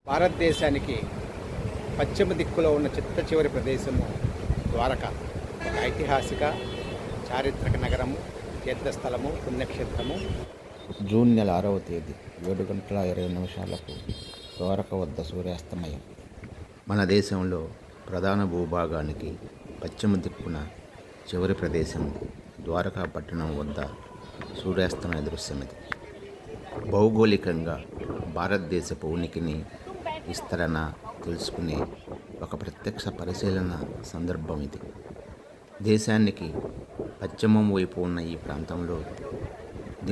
భారతదేశానికి పశ్చిమ దిక్కులో ఉన్న చిట్ట చివరి ప్రదేశము ద్వారక. ఒక ఐతిహాసిక చారిత్రక నగరము, తీర్థస్థలము, పుణ్యక్షేత్రము. జూన్ నెల 6వ తేదీ 7:20 ద్వారక వద్ద సూర్యాస్తమయం. మన దేశంలో ప్రధాన భూభాగానికి పశ్చిమ దిక్కున చివరి ప్రదేశం ద్వారకా పట్టణం వద్ద సూర్యాస్తమయ దృశ్యమిది. భౌగోళికంగా భారతదేశపు ఉనికిని, విస్తరణ తెలుసుకునే ఒక ప్రత్యక్ష పరిశీలన సందర్భం ఇది. దేశానికి పశ్చిమం వైపు ఉన్న ఈ ప్రాంతంలో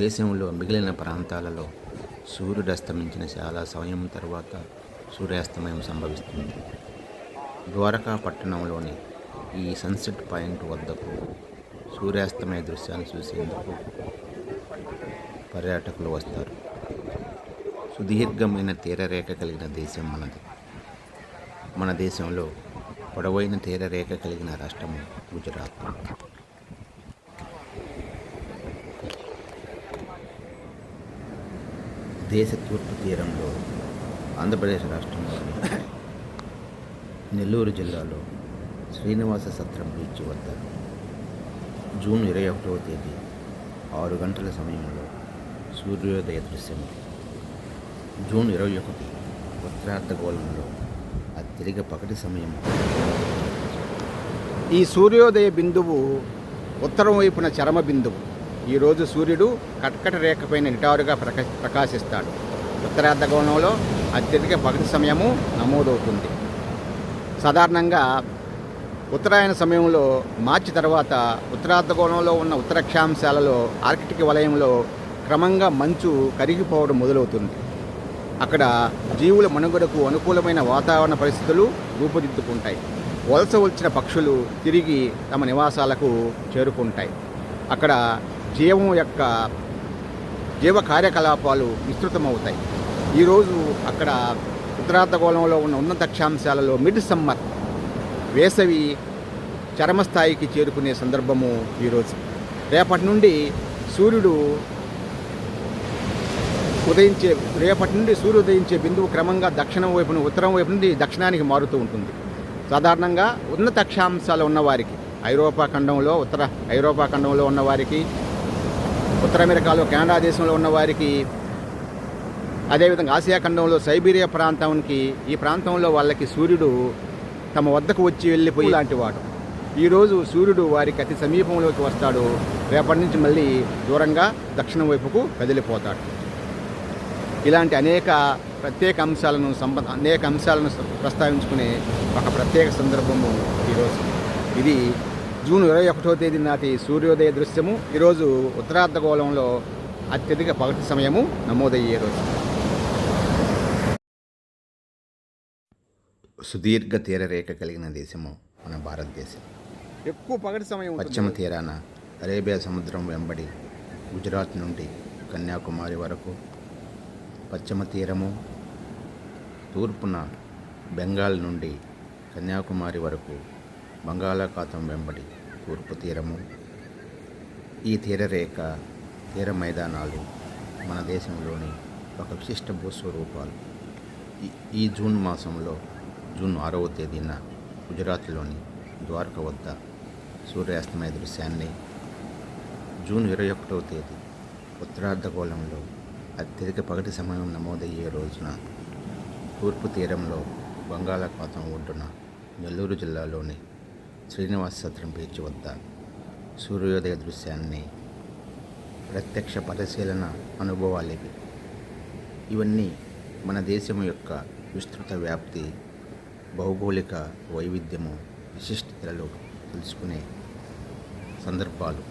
దేశంలో మిగిలిన ప్రాంతాలలో సూర్యుడు అస్తమించిన చాలా సమయం తర్వాత సూర్యాస్తమయం సంభవిస్తుంది. ద్వారకా పట్టణంలోని ఈ సన్సెట్ పాయింట్ వద్దకు సూర్యాస్తమయ దృశ్యాన్ని చూసేందుకు పర్యాటకులు వస్తారు. సుదీర్ఘమైన తీరరేఖ కలిగిన దేశం మనది. మన దేశంలో పొడవైన తీరరేఖ కలిగిన రాష్ట్రము గుజరాత్. దేశ తూర్పు తీరంలో ఆంధ్రప్రదేశ్ రాష్ట్రంలోని నెల్లూరు జిల్లాలో శ్రీనివాస సత్రం బీచ్ వద్ద జూన్ 21వ తేదీ 6 గంటల సమయంలో సూర్యోదయ దృశ్యం. జూన్ 21 ఉత్తరార్ధగోళంలో అత్యధిక పగటి సమయం. ఈ సూర్యోదయ బిందువు ఉత్తరం వైపున చరమ బిందువు. ఈరోజు సూర్యుడు కర్కట రేఖపైన నిటారుగా ప్రకాశిస్తాడు. ఉత్తరార్ధగోళంలో అత్యధిక పగటి సమయము నమోదవుతుంది. సాధారణంగా ఉత్తరాయణ సమయంలో మార్చి తర్వాత ఉత్తరార్ధగోళంలో ఉన్న ఉత్తరాక్షాంశాలలో ఆర్కిటిక్ వలయంలో క్రమంగా మంచు కరిగిపోవడం మొదలవుతుంది. అక్కడ జీవుల మనుగడకు అనుకూలమైన వాతావరణ పరిస్థితులు రూపుదిద్దుకుంటాయి. వలస వచ్చిన పక్షులు తిరిగి తమ నివాసాలకు చేరుకుంటాయి. అక్కడ జీవ కార్యకలాపాలు విస్తృతమవుతాయి. ఈరోజు అక్కడ ఉత్తరార్ధగోళంలో ఉన్న ఉన్నత అక్షాంశాలలో మిడ్ సమ్మర్, వేసవి చరమస్థాయికి చేరుకునే సందర్భము ఈరోజు. రేపటి నుండి సూర్యుడు ఉదయించే బిందువు క్రమంగా దక్షిణం వైపున ఉత్తరం వైపు నుండి దక్షిణానికి మారుతూ ఉంటుంది. సాధారణంగా ఉన్నత అక్షాంశాలు ఉన్నవారికి, ఉత్తర ఐరోపా ఖండంలో ఉన్నవారికి, ఉత్తర అమెరికాలో కెనడా దేశంలో ఉన్నవారికి, అదేవిధంగా ఆసియా ఖండంలో సైబీరియా ప్రాంతానికి, ఈ ప్రాంతంలో వాళ్ళకి సూర్యుడు తమ వద్దకు వచ్చి వెళ్ళిపోయి లాంటి వాడు. ఈరోజు సూర్యుడు వారికి అతి సమీపంలోకి వస్తాడు. రేపటి నుంచి మళ్ళీ దూరంగా దక్షిణం వైపుకు కదిలిపోతాడు. ఇలాంటి అనేక అంశాలను ప్రస్తావించుకునే ఒక ప్రత్యేక సందర్భము ఈరోజు. ఇది జూన్ 21వ తేదీ నాటి సూర్యోదయ దృశ్యము. ఈరోజు ఉత్తరార్ధగోళంలో అత్యధిక పగటి సమయము నమోదయ్యే రోజు. సుదీర్ఘ తీరరేఖ కలిగిన దేశము మన భారతదేశం. ఎక్కువ పగటి సమయం పశ్చిమ తీరాన అరేబియా సముద్రం వెంబడి గుజరాత్ నుండి కన్యాకుమారి వరకు, పశ్చిమ తీరము తూర్పున బెంగాల్ నుండి కన్యాకుమారి వరకు, బంగాళాఖాతం వెంబడి తూర్పు తీరము. ఈ తీరరేఖ, తీర మైదానాలు మన దేశంలోని ఒక విశిష్ట భూస్వరూపాలు. ఈ జూన్ మాసంలో జూన్ 6వ తేదీన గుజరాత్లోని ద్వారక వద్ద సూర్యాస్తమయ దృశ్యాన్ని, జూన్ 21వ తేదీ ఉత్తరార్ధగోళంలో అత్యధిక పగటి సమయం నమోదయ్యే రోజున తూర్పు తీరంలో బంగాళాఖాతం ఒడ్డున నెల్లూరు జిల్లాలోని శ్రీనివాస సత్రం బీచ్ వద్ద సూర్యోదయ దృశ్యాన్ని ప్రత్యక్ష పరిశీలన అనుభవాలివి. ఇవన్నీ మన దేశం యొక్క విస్తృత వ్యాప్తి, భౌగోళిక వైవిధ్యము, విశిష్టతలు తెలుసుకునే సందర్భాలు.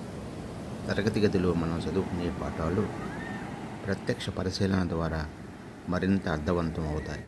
తరగతి గదిలో మనం చదువుకునే పాఠాలు ప్రత్యక్ష పరిశీలన ద్వారా మరింత అర్థవంతం అవుతాయి.